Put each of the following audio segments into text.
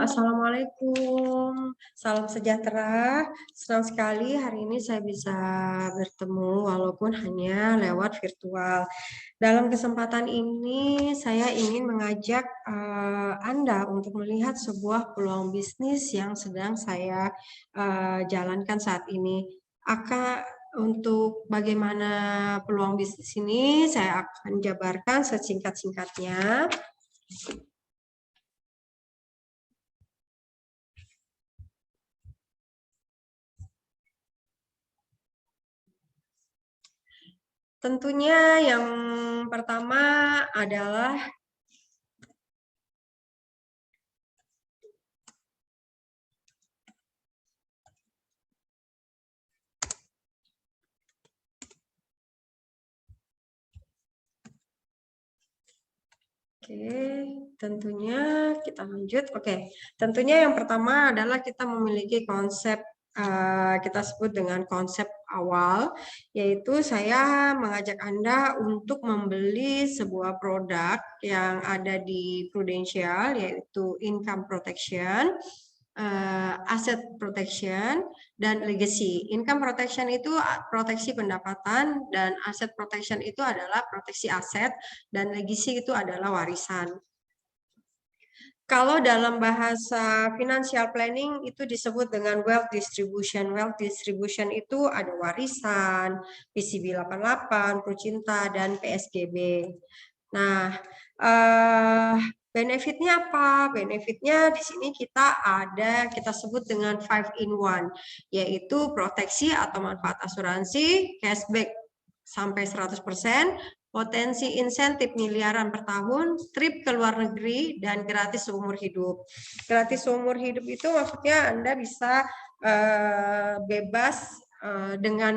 Assalamualaikum. Salam sejahtera. Senang sekali hari ini saya bisa bertemu walaupun hanya lewat virtual. Dalam kesempatan ini saya ingin mengajak Anda untuk melihat sebuah peluang bisnis yang sedang saya jalankan saat ini. Untuk bagaimana peluang bisnis ini saya akan jabarkan sesingkat-singkatnya. Tentunya yang pertama adalah tentunya kita lanjut. Tentunya yang pertama adalah kita memiliki konsep kita sebut dengan konsep awal, yaitu saya mengajak Anda untuk membeli sebuah produk yang ada di Prudential, yaitu income protection, asset protection, dan legacy. Income protection itu proteksi pendapatan, dan asset protection itu adalah proteksi aset, dan legacy itu adalah warisan. Kalau dalam bahasa financial planning itu disebut dengan wealth distribution. Wealth distribution itu ada warisan, PCB 88, Prucinta, dan PSGB. Nah, benefitnya apa? Benefitnya di sini kita sebut dengan 5-in-1, yaitu proteksi atau manfaat asuransi, cashback sampai 100%, potensi insentif miliaran per tahun, trip ke luar negeri, dan gratis seumur hidup. Gratis seumur hidup itu maksudnya Anda bisa bebas dengan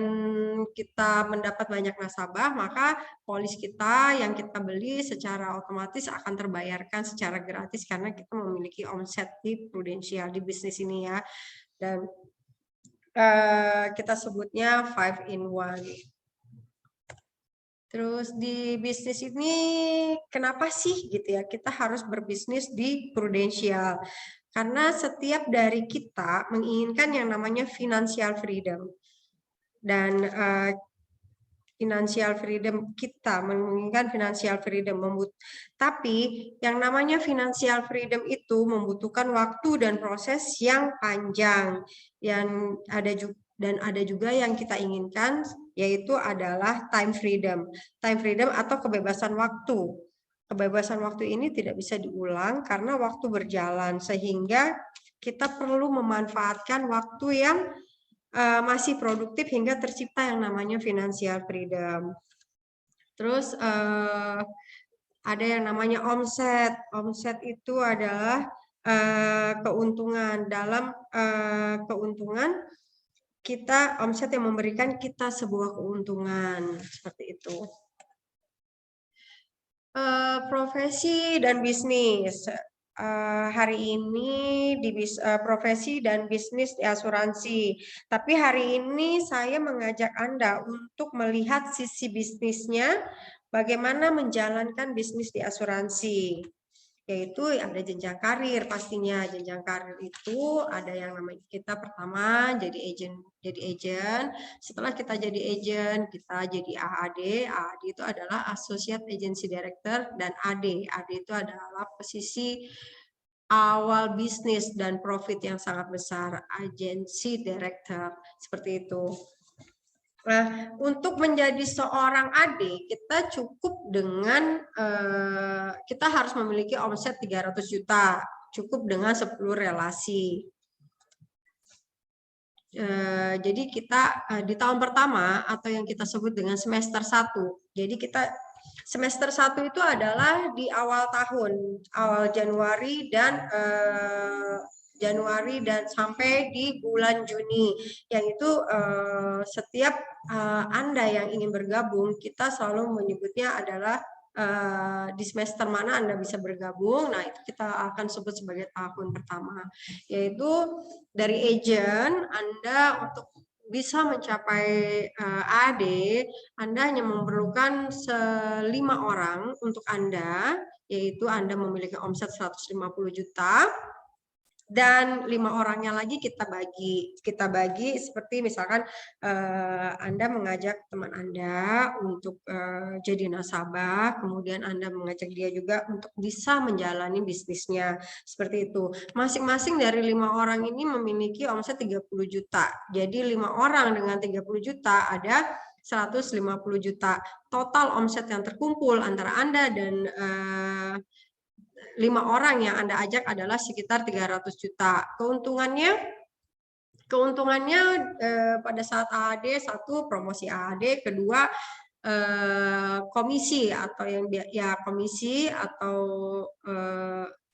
kita mendapat banyak nasabah, maka polis kita yang kita beli secara otomatis akan terbayarkan secara gratis karena kita memiliki omset di Prudential di bisnis ini ya. Dan kita sebutnya 5-in-1. Terus di bisnis ini kenapa sih gitu ya kita harus berbisnis di Prudential? Karena setiap dari kita menginginkan yang namanya financial freedom. Dan financial freedom kita menginginkan financial freedom, tapi yang namanya financial freedom itu membutuhkan waktu dan proses yang panjang. Dan ada juga yang kita inginkan, yaitu adalah time freedom. Time freedom atau kebebasan waktu. Kebebasan waktu ini tidak bisa diulang karena waktu berjalan, sehingga kita perlu memanfaatkan waktu yang masih produktif hingga tercipta yang namanya financial freedom. Terus ada yang namanya omset. Omset itu adalah keuntungan. Dalam keuntungan kita omset yang memberikan kita sebuah keuntungan seperti itu. Profesi dan bisnis. Hari ini di profesi dan bisnis di asuransi. Tapi hari ini saya mengajak Anda untuk melihat sisi bisnisnya, bagaimana menjalankan bisnis di asuransi. Yaitu ada jenjang karir pastinya. Jenjang karir itu ada yang namanya kita pertama jadi agent. Setelah kita jadi agent, kita jadi AAD. AAD itu adalah Associate Agency Director, dan AD. AD itu adalah posisi awal bisnis dan profit yang sangat besar, Agency Director, seperti itu. Nah, untuk menjadi seorang AD, kita cukup dengan, kita harus memiliki omset 300 juta, cukup dengan 10 relasi. Jadi kita di tahun pertama, atau yang kita sebut dengan semester 1, jadi kita semester 1 itu adalah di awal tahun, awal Januari dan sampai di bulan Juni, yang itu setiap Anda yang ingin bergabung, kita selalu menyebutnya adalah di semester mana Anda bisa bergabung. Nah, itu kita akan sebut sebagai tahun pertama, yaitu dari agent Anda untuk bisa mencapai AD, Anda hanya memerlukan 5 orang untuk Anda, yaitu Anda memiliki omset 150 juta, Dan 5 orangnya lagi kita bagi seperti misalkan Anda mengajak teman Anda untuk jadi nasabah, kemudian Anda mengajak dia juga untuk bisa menjalani bisnisnya, seperti itu. Masing-masing dari 5 orang ini memiliki omset 30 juta. Jadi 5 orang dengan 30 juta ada 150 juta. Total omset yang terkumpul antara Anda dan 5 orang yang Anda ajak adalah sekitar 300 juta. Keuntungannya pada saat AAD, satu promosi AAD, kedua komisi atau komisi atau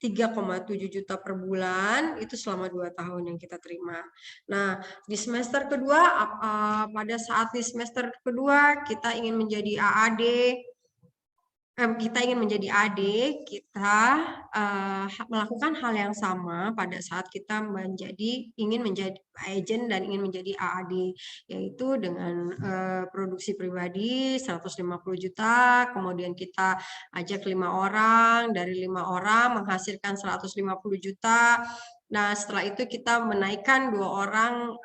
3,7 juta per bulan itu selama 2 tahun yang kita terima. Nah, di semester kedua, pada saat di semester kedua kita ingin menjadi AAD, kita ingin menjadi AD, kita melakukan hal yang sama pada saat kita ingin menjadi agent dan ingin menjadi AAD, yaitu dengan produksi pribadi 150 juta, kemudian kita ajak 5 orang, dari 5 orang menghasilkan 150 juta. Nah, setelah itu kita menaikkan 2 orang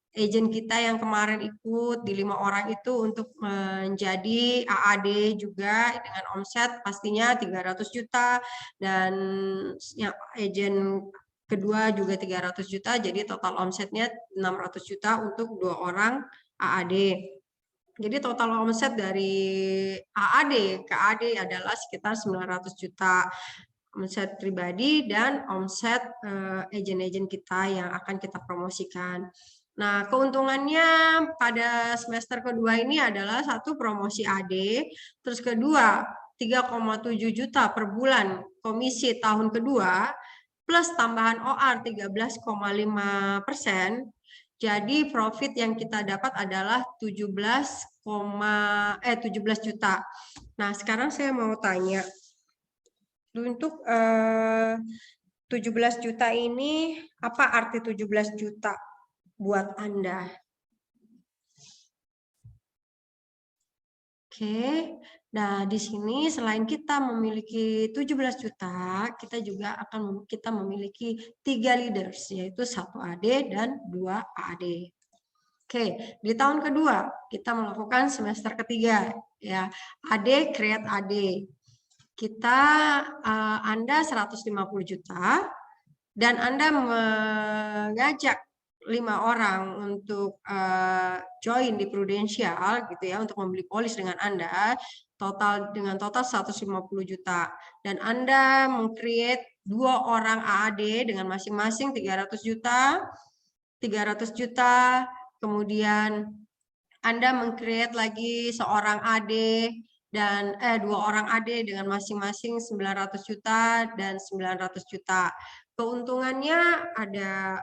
agent kita yang kemarin ikut di 5 orang itu untuk menjadi AAD juga dengan omset pastinya 300 juta dan yang agent kedua juga 300 juta, jadi total omsetnya 600 juta untuk 2 orang AAD. Jadi total omset dari AAD ke AD adalah sekitar 900 juta omset pribadi dan omset agent-agent kita yang akan kita promosikan. Nah, keuntungannya pada semester kedua ini adalah satu promosi AD, terus kedua 3,7 juta per bulan komisi tahun kedua, plus tambahan OR 13,5%. Jadi profit yang kita dapat adalah 17 juta. Nah, sekarang saya mau tanya, untuk 17 juta ini, apa arti 17 juta buat Anda? Oke, nah di sini selain kita memiliki 17 juta, kita juga akan memiliki 3 leaders, yaitu 1 AD dan 2 AD. Oke, di tahun kedua kita melakukan semester ketiga, ya, AD create AD. Kita Anda 150 juta dan Anda mengajak 5 orang untuk join di Prudential gitu ya, untuk membeli polis dengan Anda dengan total 150 juta, dan Anda meng-create 2 orang AAD dengan masing-masing 300 juta, kemudian Anda meng-create lagi seorang AD dan 2 orang AD dengan masing-masing 900 juta dan 900 juta. Keuntungannya ada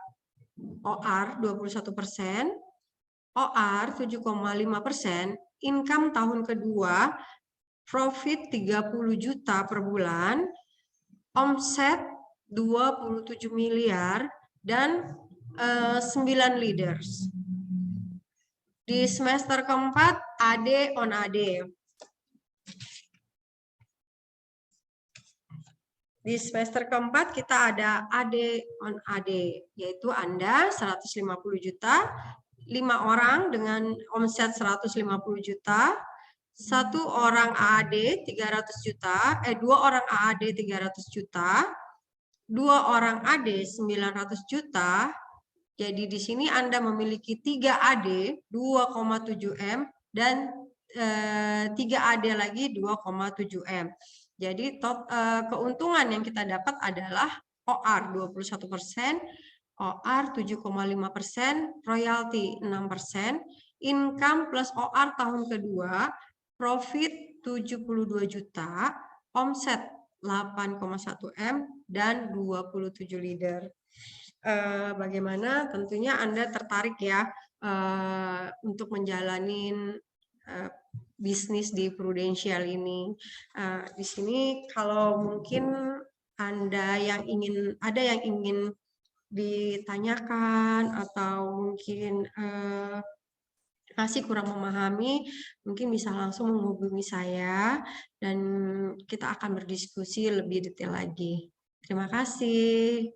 OR 21%, OR 7,5%, income tahun kedua, profit 30 juta per bulan, omset 27 miliar, dan 9 leaders. Di semester keempat, AD on AD. Di semester keempat kita ada AD on AD, yaitu Anda 150 juta, 5 orang dengan omset 150 juta, 1 orang AAD 300 juta, 2 orang AAD 300 juta, 2 orang AD 900 juta. Jadi di sini Anda memiliki 3 AD 2,7 M dan 3 AD lagi 2,7 M. Jadi keuntungan yang kita dapat adalah OR 21%, OR 7,5%, royalti 6%, income plus OR tahun kedua, profit 72 juta, omset 8,1 M, dan 27 leader. Bagaimana? Tentunya Anda tertarik ya untuk menjalani bisnis di Prudential ini. Di sini kalau mungkin ada yang ingin ditanyakan atau mungkin masih kurang memahami, mungkin bisa langsung menghubungi saya dan kita akan berdiskusi lebih detail lagi. Terima kasih.